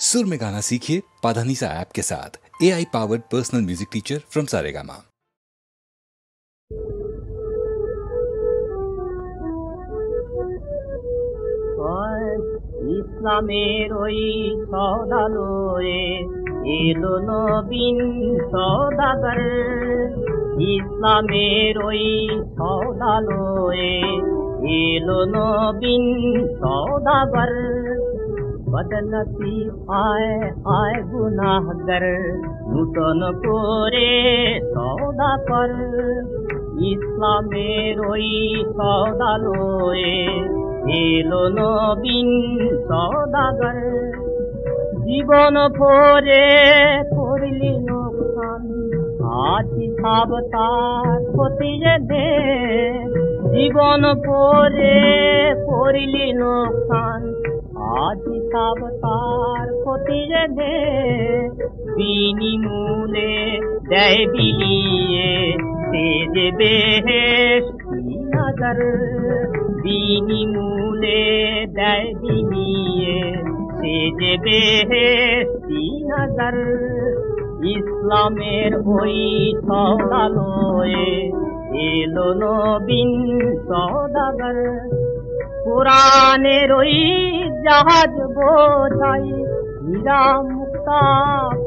सुर में गाना सीखिए पाधानीसा ऐप के साथ। AI powered personal music teacher from Saregama. ইসলামের ওই সওদালয়ে এলো নবীন সওদাগর। ইসলামের ওই সওদালয়ে এলো নবীন সওদাগর। বদনসিব আয় আয় গুনাহগার, নূতন করে সওদা কর। ইসলামের ওই সওদালয়ে এলো নবীন সওদাগর। জীবন ভরে করলি নোকসান, আজ হিসাব তার খতিয়ে দে। জীবন ভরে করলি নোকসান, আজ হিসাব তার খতিয়ে দে। বিনিমূলে দেয় বিলিয়ে সে যে বেহেশতি নজর। বিনিমূলে দেয় বিলিয়ে সে যে বেহেশতি নজর। ইসলামের ওই সওদালয়ে এলো নবীন সওদাগর। কোরআনের ওই জাহাজ বোঝাই হীরা মুক্তা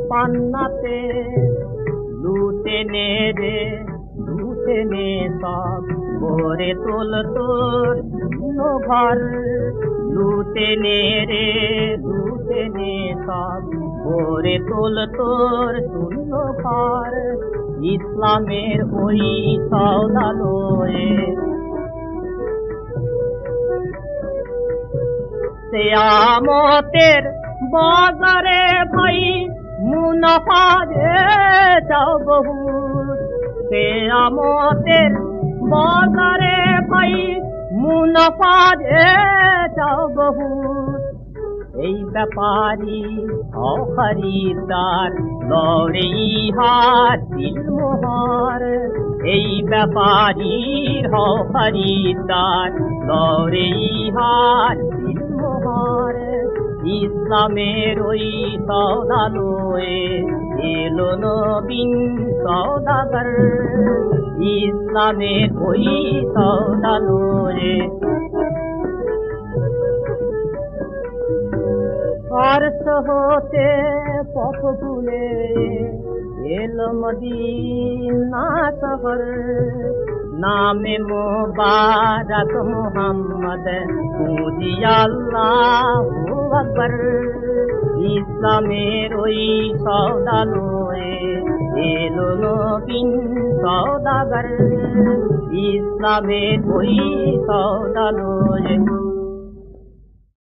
পান্নাতে। লুটে নে রে লুটে নে সব, ভরে তোল তোর শূন্য ঘর। লুটে নে রে লুটে নে সব, ভরে তোল তোর শূন্য ঘর। ইসলামের ওই সওদালয়ে কিয়ামতের বাজারে ভাই মুনাফা যে চাও বহুত। কিয়ামতের বাজারে ভাই মুনাফা যে চাও বহুত। এই ব্যাপারী হও খরিদার, লড়ে ইহার দিল মোহর। এই ব্যাপারীর হও খরিদার, লড়ে ইহার দিল মোহর। ইসলামের ওই সওদালয়ে এলো নবীন সওদাগর। ইসলামের ওই সওদালয়ে আরশ হতে পথ ভুলে এলো মদিনা শহর। নামে মোবারক মুহাম্মদ, পুঁজি আল্লাহু আকবার। ইসলামের ওই সওদালয়ে এলো নবীন সওদাগর। ইসলামের ওই সওদালয়ে